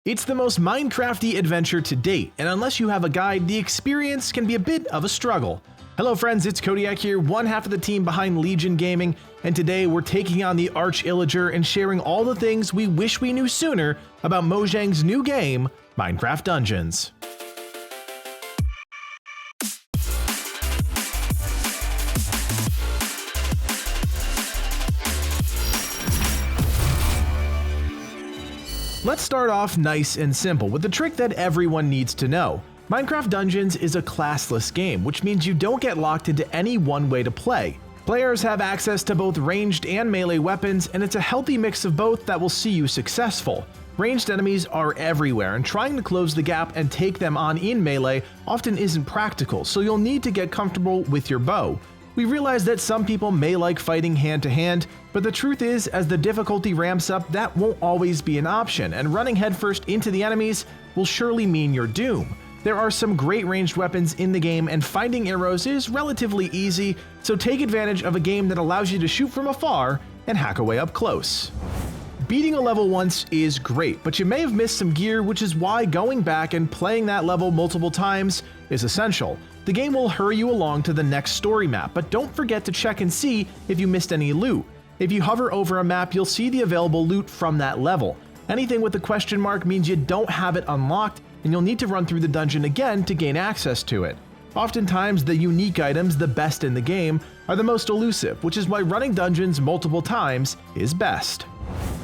It's the most Minecrafty adventure to date, and unless you have a guide, the experience can be a bit of a struggle. Hello friends, it's Codiak here, one half of the team behind Legion Gaming, and today we're taking on the Arch Illager and sharing all the things we wish we knew sooner about Mojang's new game, Minecraft Dungeons. Let's start off nice and simple with the trick that everyone needs to know. Minecraft Dungeons is a classless game, which means you don't get locked into any one way to play. Players have access to both ranged and melee weapons, and it's a healthy mix of both that will see you successful. Ranged enemies are everywhere, and trying to close the gap and take them on in melee often isn't practical, so you'll need to get comfortable with your bow. We realize that some people may like fighting hand to hand, but the truth is, as the difficulty ramps up, that won't always be an option, and running headfirst into the enemies will surely mean your doom. There are some great ranged weapons in the game, and finding arrows is relatively easy, so take advantage of a game that allows you to shoot from afar and hack away up close. Beating a level once is great, but you may have missed some gear, which is why going back and playing that level multiple times is essential. The game will hurry you along to the next story map, but don't forget to check and see if you missed any loot. If you hover over a map, you'll see the available loot from that level. Anything with a question mark means you don't have it unlocked, and you'll need to run through the dungeon again to gain access to it. Oftentimes, the unique items, the best in the game, are the most elusive, which is why running dungeons multiple times is best.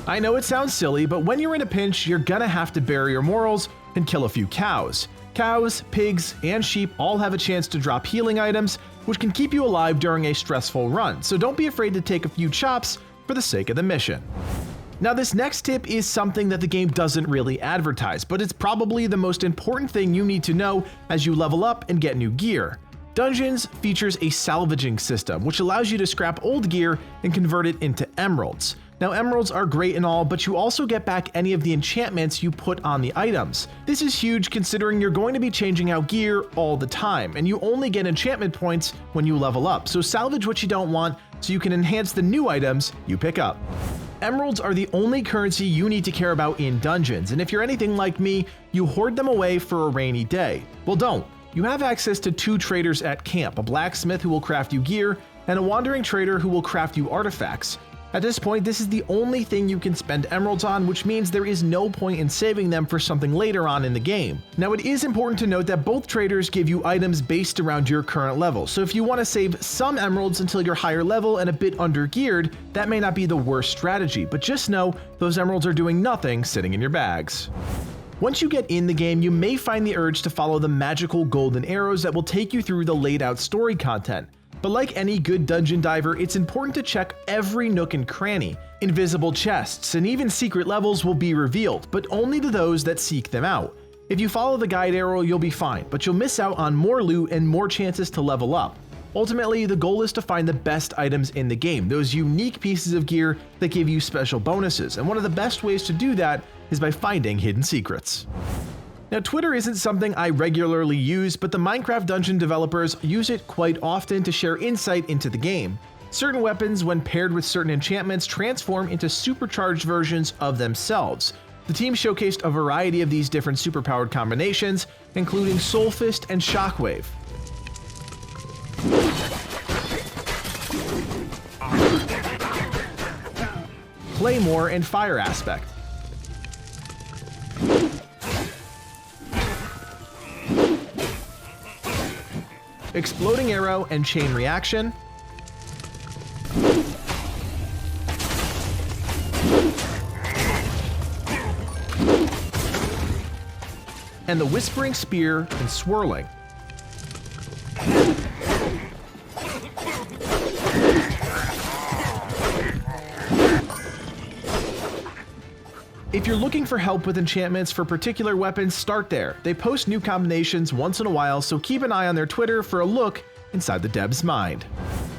I know it sounds silly, but when you're in a pinch, you're gonna have to bury your morals and kill a few cows. Cows, pigs, and sheep all have a chance to drop healing items, which can keep you alive during a stressful run, so don't be afraid to take a few chops for the sake of the mission. Now, this next tip is something that the game doesn't really advertise, but it's probably the most important thing you need to know as you level up and get new gear. Dungeons features a salvaging system, which allows you to scrap old gear and convert it into emeralds. Now, emeralds are great and all, but you also get back any of the enchantments you put on the items. This is huge considering you're going to be changing out gear all the time, and you only get enchantment points when you level up, so salvage what you don't want so you can enhance the new items you pick up. Emeralds are the only currency you need to care about in dungeons, and if you're anything like me, you hoard them away for a rainy day. Well, don't. You have access to two traders at camp, a blacksmith who will craft you gear, and a wandering trader who will craft you artifacts. At this point, this is the only thing you can spend emeralds on, which means there is no point in saving them for something later on in the game. Now, it is important to note that both traders give you items based around your current level, so if you want to save some emeralds until you're higher level and a bit under-geared, that may not be the worst strategy, but just know those emeralds are doing nothing sitting in your bags. Once you get in the game, you may find the urge to follow the magical golden arrows that will take you through the laid out story content. But like any good dungeon diver, it's important to check every nook and cranny. Invisible chests and even secret levels will be revealed, but only to those that seek them out. If you follow the guide arrow, you'll be fine, but you'll miss out on more loot and more chances to level up. Ultimately, the goal is to find the best items in the game, those unique pieces of gear that give you special bonuses, and one of the best ways to do that is by finding hidden secrets. Now, Twitter isn't something I regularly use, but the Minecraft Dungeon developers use it quite often to share insight into the game. Certain weapons, when paired with certain enchantments, transform into supercharged versions of themselves. The team showcased a variety of these different superpowered combinations, including Soul Fist and Shockwave. Claymore and Fire Aspect. Exploding Arrow and Chain Reaction. And the Whispering Spear and Swirling. If you're looking for help with enchantments for particular weapons, start there. They post new combinations once in a while, so keep an eye on their Twitter for a look inside the dev's mind.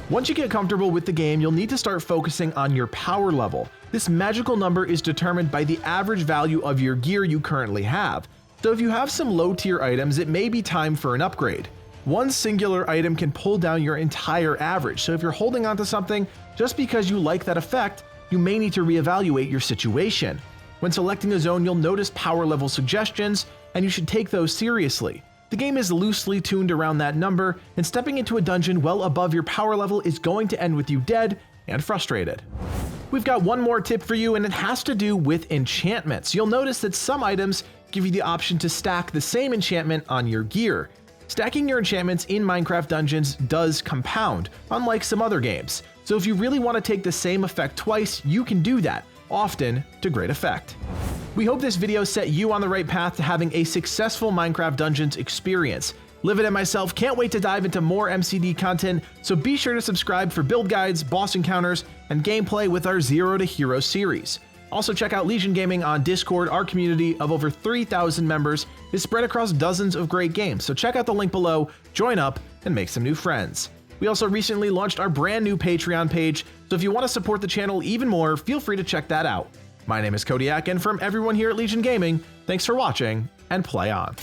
Once you get comfortable with the game, you'll need to start focusing on your power level. This magical number is determined by the average value of your gear you currently have. So if you have some low tier items, it may be time for an upgrade. One singular item can pull down your entire average, so if you're holding onto something just because you like that effect, you may need to reevaluate your situation. When selecting a zone, you'll notice power level suggestions, and you should take those seriously. The game is loosely tuned around that number, and stepping into a dungeon well above your power level is going to end with you dead and frustrated. We've got one more tip for you, and it has to do with enchantments. You'll notice that some items give you the option to stack the same enchantment on your gear. Stacking your enchantments in Minecraft Dungeons does compound, unlike some other games. So if you really want to take the same effect twice, you can do that, often to great effect. We hope this video set you on the right path to having a successful Minecraft Dungeons experience. Live It and myself can't wait to dive into more MCD content, so be sure to subscribe for build guides, boss encounters, and gameplay with our Zero to Hero series. Also check out Legion Gaming on Discord. Our community of over 3,000 members is spread across dozens of great games, so check out the link below, join up, and make some new friends. We also recently launched our brand new Patreon page, so if you want to support the channel even more, feel free to check that out. My name is Codiak, and from everyone here at Legion Gaming, thanks for watching, and play on.